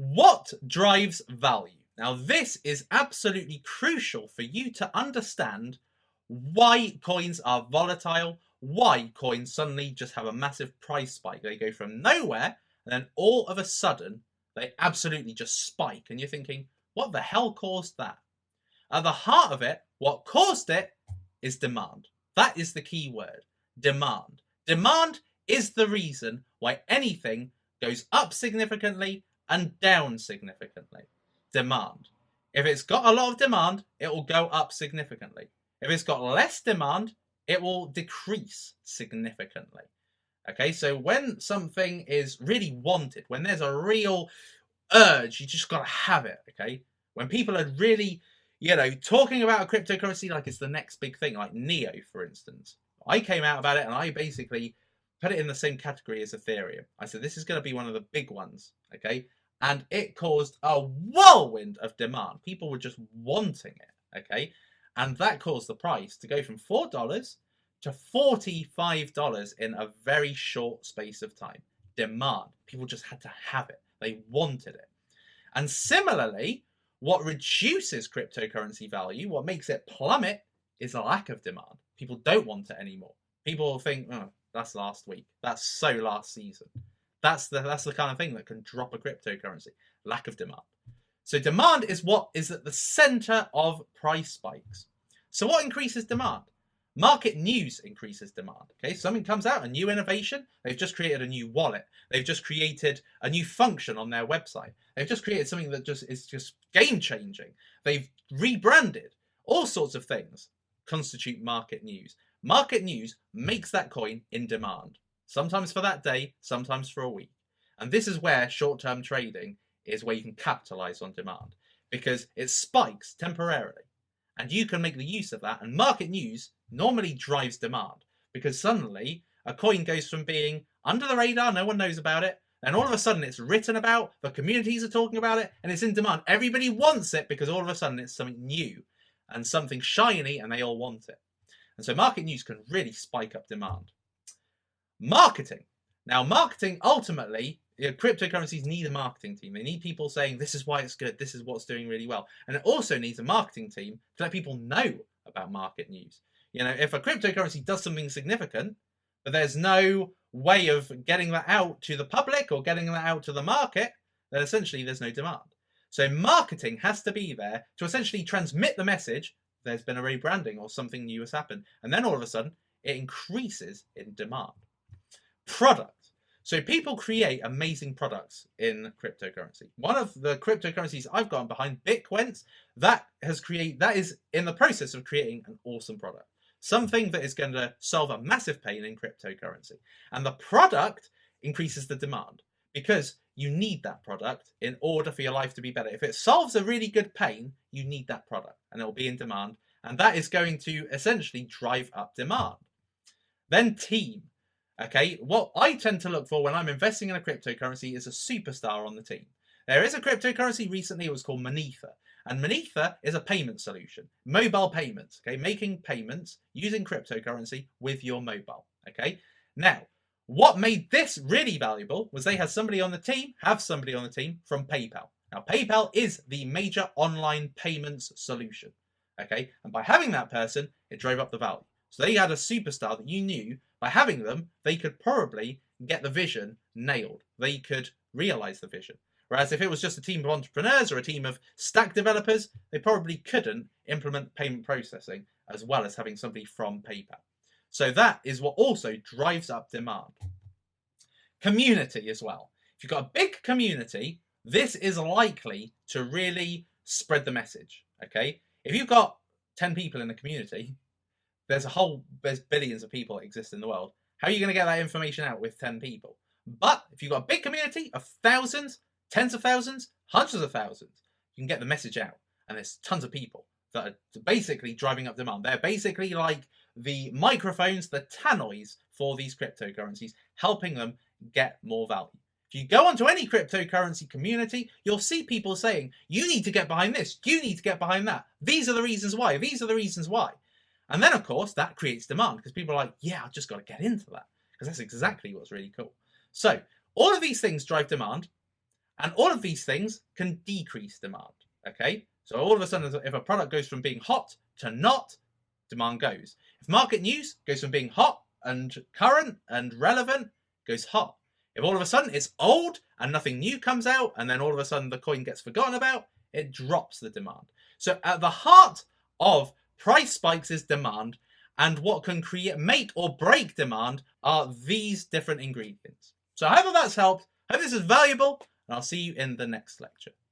What drives value? Now, this is absolutely crucial for you to understand why coins are volatile, why coins suddenly just have a massive price spike. They go from nowhere, and then all of a sudden, they absolutely just spike. And you're thinking, what the hell caused that? At the heart of it, what caused it is demand. That is the key word, demand. Demand is the reason why anything goes up significantly and down significantly. Demand. If it's got a lot of demand, it will go up significantly. If it's got less demand, it will decrease significantly. Okay, so when something is really wanted, when there's a real urge, you just got to have it. Okay, when people are really, talking about a cryptocurrency like it's the next big thing, like Neo, for instance. I came out about it and I basically put it in the same category as Ethereum. I said, this is going to be one of the big ones. Okay, and it caused a whirlwind of demand. People were just wanting it. Okay, and that caused the price to go from $4 to $45 in a very short space of time. Demand. People just had to have it. They wanted it. And similarly, what reduces cryptocurrency value, what makes it plummet, is a lack of demand. People don't want it anymore. People think, oh, that's last week. That's so last season. That's the kind of thing that can drop a cryptocurrency. Lack of demand. So demand is what is at the center of price spikes. So what increases demand? Market news increases demand. Okay, something comes out, a new innovation. They've just created a new wallet. They've just created a new function on their website. They've just created something that is just game changing. They've rebranded. All sorts of things constitute market news. Market news makes that coin in demand. Sometimes for that day, sometimes for a week. And this is where short-term trading is where you can capitalize on demand, because it spikes temporarily. And you can make the use of that. And market news normally drives demand, because suddenly a coin goes from being under the radar, no one knows about it, and all of a sudden it's written about, the communities are talking about it, and it's in demand. Everybody wants it because all of a sudden it's something new and something shiny, and they all want it. And so market news can really spike up demand. Marketing. Now, marketing ultimately, cryptocurrencies need a marketing team. They need people saying, this is why it's good, this is what's doing really well. And it also needs a marketing team to let people know about market news. If a cryptocurrency does something significant, but there's no way of getting that out to the public or getting that out to the market, then essentially there's no demand. So marketing has to be there to essentially transmit the message, there's been a rebranding or something new has happened. And then all of a sudden, it increases in demand. Product. So people create amazing products in cryptocurrency. One of the cryptocurrencies I've gotten behind, Bitquent, that is in the process of creating an awesome product. Something that is going to solve a massive pain in cryptocurrency. And the product increases the demand, because you need that product in order for your life to be better. If it solves a really good pain, you need that product and it will be in demand. And that is going to essentially drive up demand. Then team. Okay, what I tend to look for when I'm investing in a cryptocurrency is a superstar on the team. There is a cryptocurrency recently, it was called Monether. And Monether is a payment solution, mobile payments, okay, making payments using cryptocurrency with your mobile, okay? Now, what made this really valuable was they had somebody on the team from PayPal. Now, PayPal is the major online payments solution, okay? And by having that person, it drove up the value. So they had a superstar that you knew by having them, they could probably get the vision nailed. They could realize the vision. Whereas if it was just a team of entrepreneurs or a team of stack developers, they probably couldn't implement payment processing as well as having somebody from PayPal. So that is what also drives up demand. Community as well. If you've got a big community, this is likely to really spread the message, okay? If you've got 10 people in the community, there's billions of people that exist in the world. How are you going to get that information out with 10 people? But if you've got a big community of thousands, tens of thousands, hundreds of thousands, you can get the message out. And there's tons of people that are basically driving up demand. They're basically like the microphones, the tannoys for these cryptocurrencies, helping them get more value. If you go onto any cryptocurrency community, you'll see people saying, you need to get behind this, you need to get behind that. These are the reasons why, these are the reasons why. And then, of course, that creates demand because people are like, yeah, I've just got to get into that because that's exactly what's really cool. So all of these things drive demand. And all of these things can decrease demand. Okay, so all of a sudden, if a product goes from being hot to not, demand goes. If market news goes from being hot and current and relevant, goes hot. If all of a sudden it's old and nothing new comes out, and then all of a sudden the coin gets forgotten about, it drops the demand. So at the heart of price spikes is demand, and what can make or break demand are these different ingredients. So I hope that's helped. I hope this is valuable, and I'll see you in the next lecture.